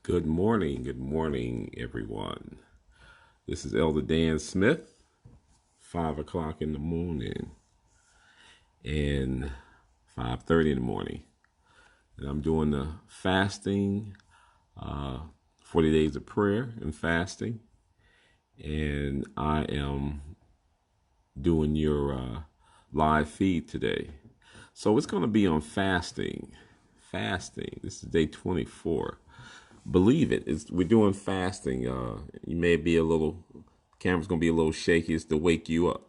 Good morning, everyone. This is Elder Dan Smith, 5 o'clock in the morning and 5:30 in the morning, and I'm doing the fasting, 40 days of prayer and fasting, and I am doing your live feed today. So it's going to be on fasting. Fasting. This is day 24. Believe it. We're doing fasting. You may be a little, camera's gonna be a little shaky. It's to wake you up.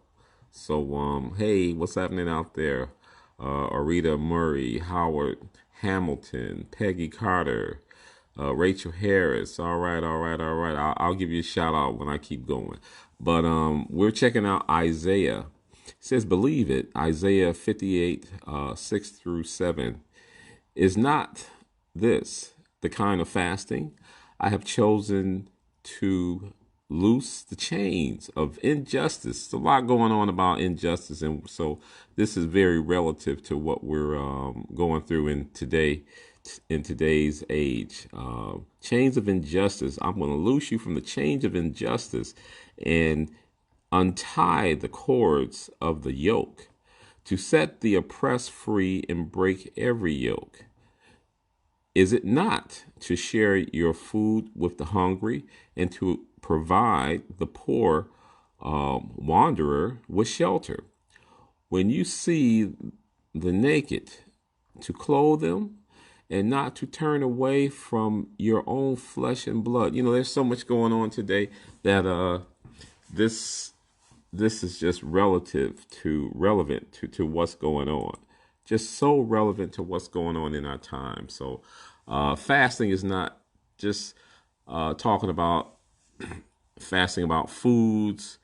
So, hey, what's happening out there? Arita Murray, Howard Hamilton, Peggy Carter, Rachel Harris. All right, all right, all right. I'll give you a shout out when I keep going. But we're checking out Isaiah. It says, believe it. Isaiah 58, 6 through 7. Is not this the kind of fasting I have chosen to loose the chains of injustice? There's a lot going on about injustice, and so this is very relative to what we're going through in today's age. Chains of injustice. I'm going to loose you from the chains of injustice and untie the cords of the yoke, to set the oppressed free and break every yoke. Is it not to share your food with the hungry and to provide the poor wanderer with shelter? When you see the naked, to clothe them and not to turn away from your own flesh and blood. You know, there's so much going on today that this this is just relevant to what's going on. Just so relevant to what's going on in our time. So fasting is not just talking about fasting about foods,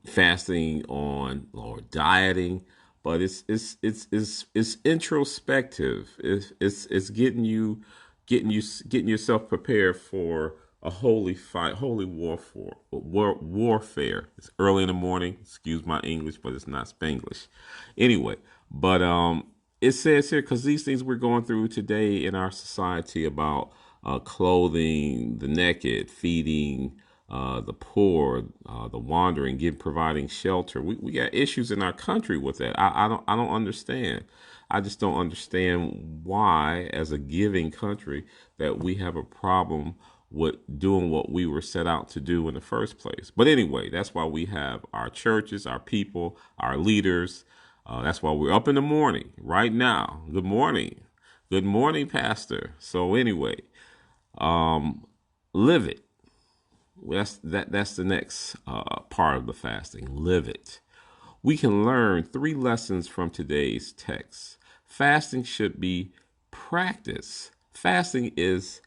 fasting on or dieting, but it's introspective. It's getting yourself prepared for a holy fight, holy warfare. It's early in the morning. Excuse my English, but it's not Spanglish. Anyway, but it says here, because these things we're going through today in our society about clothing the naked, feeding the poor, the wandering, providing shelter. We got issues in our country with that. I don't understand. I just don't understand why, as a giving country, that we have a problem with doing what we were set out to do in the first place. But anyway, that's why we have our churches, our people, our leaders. That's why we're up in the morning right now. Good morning. Good morning, Pastor. So anyway, live it. That's the next part of the fasting. Live it. We can learn 3 lessons from today's text. Fasting should be practice. Fasting is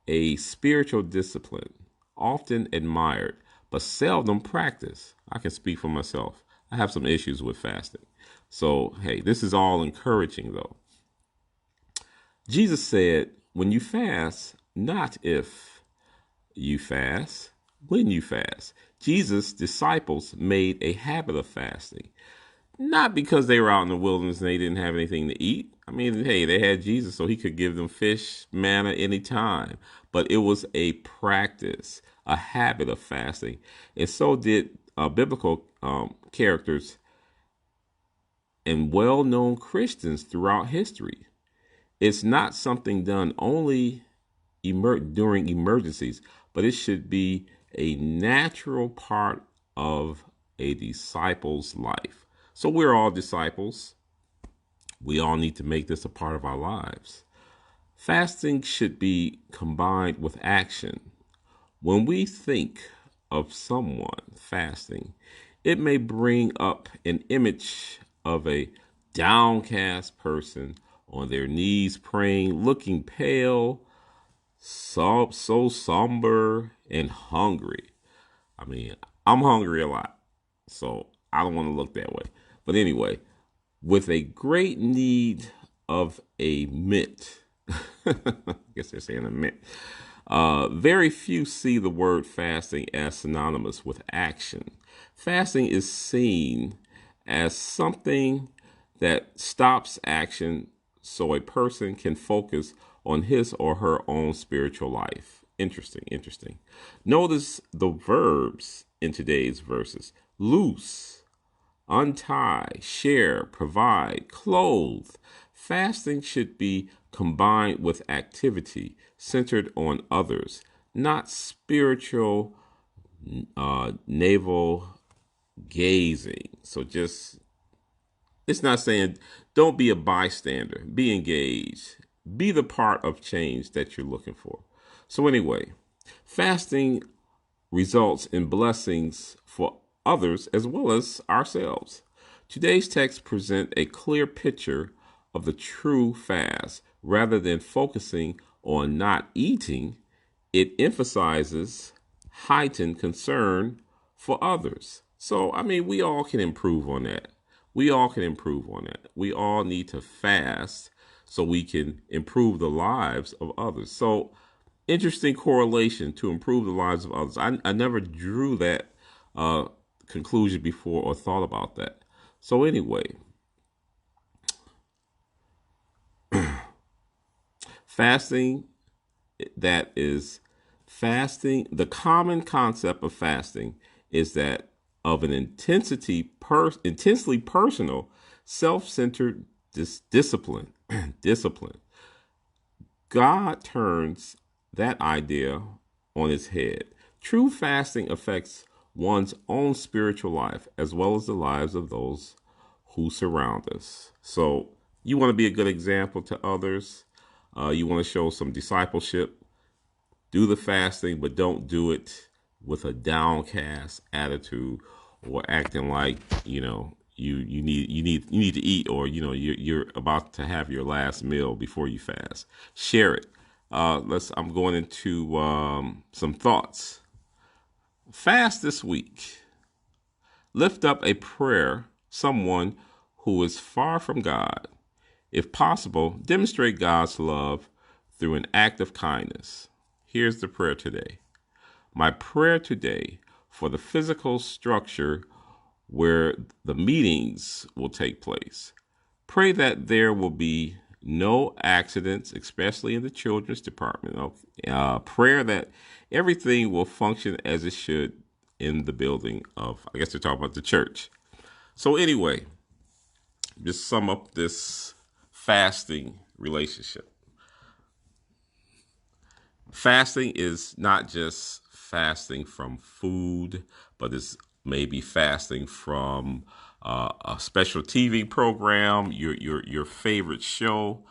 a spiritual discipline, often admired, but seldom practiced. I can speak for myself. I have some issues with fasting. So, hey, this is all encouraging, though. Jesus said, when you fast, not if you fast, when you fast. Jesus' disciples made a habit of fasting, not because they were out in the wilderness and they didn't have anything to eat. I mean, hey, they had Jesus, so he could give them fish, manna anytime. But it was a practice, a habit of fasting. And so did biblical characters and well known Christians throughout history. It's not something done only during emergencies, but it should be a natural part of a disciple's life. So we're all disciples. We all need to make this a part of our lives. Fasting should be combined with action. When we think of someone fasting, it may bring up an image of a downcast person on their knees praying, looking pale, so somber and hungry. I mean, I'm hungry a lot, so I don't want to look that way. But anyway, with a great need of a mint, I guess they're saying a mint. Very few see the word fasting as synonymous with action. Fasting is seen as something that stops action so a person can focus on his or her own spiritual life. Interesting, interesting. Notice the verbs in today's verses: loose, untie, share, provide, clothe. Fasting should be combined with activity centered on others, not spiritual navel gazing. So just, it's not saying don't be a bystander, be engaged, be the part of change that you're looking for. So, anyway, fasting results in blessings for others as well as ourselves. Today's text present a clear picture of the true fast. Rather than focusing on not eating, it emphasizes heightened concern for others. So, I mean, we all can improve on that. We all can improve on that. We all need to fast so we can improve the lives of others. So, interesting correlation to improve the lives of others. I never drew that conclusion before or thought about that. So, anyway, fasting, that is fasting. The common concept of fasting is that of an intensely personal, self-centered discipline. Discipline. God turns that idea on its head. True fasting affects one's own spiritual life as well as the lives of those who surround us. So you want to be a good example to others. You want to show some discipleship. Do the fasting, but don't do it with a downcast attitude or acting like you need to eat, or you're about to have your last meal before you fast. Share it. I'm going into some thoughts. Fast this week. Lift up a prayer, someone who is far from God. If possible, demonstrate God's love through an act of kindness. Here's the prayer today. My prayer today for the physical structure where the meetings will take place. Pray that there will be no accidents, especially in the children's department. Prayer that everything will function as it should in the building of, I guess they're talking about the church. So anyway, just sum up this fasting relationship. Fasting is not just fasting from food, but it's maybe fasting from a special TV program, your favorite show,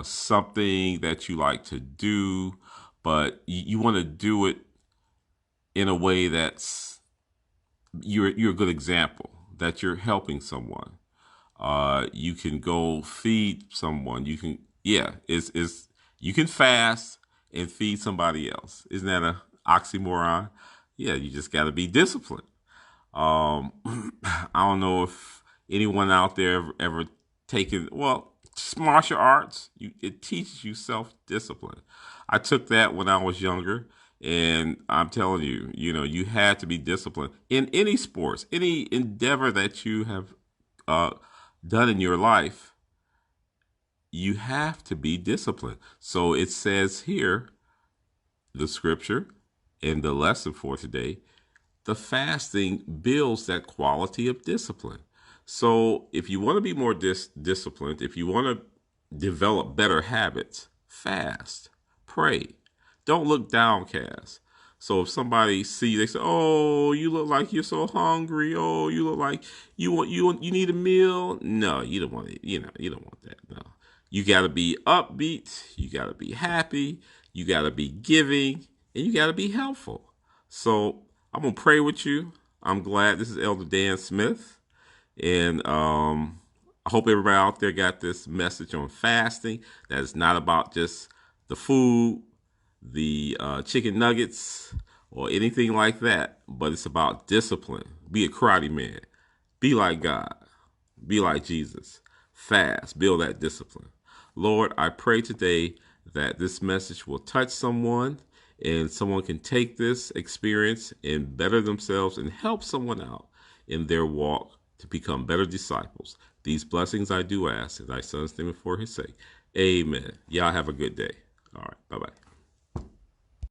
something that you like to do, but you want to do it in a way that's you're a good example, that you're helping someone. You can go feed someone. You can, it's you can fast and feed somebody else. Isn't that a oxymoron? Yeah, you just got to be disciplined. I don't know if anyone out there ever taken, well, martial arts. It teaches you self-discipline. I took that when I was younger, and I'm telling you, you had to be disciplined in any sports, any endeavor that you have done in your life. You have to be disciplined. So it says here, the scripture and the lesson for today, the fasting builds that quality of discipline. So if you want to be more disciplined, if you want to develop better habits, fast, pray. Don't look downcast. So if somebody see, they say, "Oh, you look like you're so hungry. Oh, you look like you need a meal." No, you don't want it. You don't want that. No, you got to be upbeat. You got to be happy. You got to be giving, and you got to be helpful. So I'm gonna pray with you. I'm glad. This is Elder Dan Smith, and I hope everybody out there got this message on fasting. That it's not about just the food, the chicken nuggets, or anything like that, but it's about discipline. Be a karate man. Be like God. Be like Jesus. Fast. Build that discipline. Lord, I pray today that this message will touch someone, and someone can take this experience and better themselves and help someone out in their walk to become better disciples. These blessings I do ask in thy son's name and for his sake. Amen. Y'all have a good day. All right. Bye bye.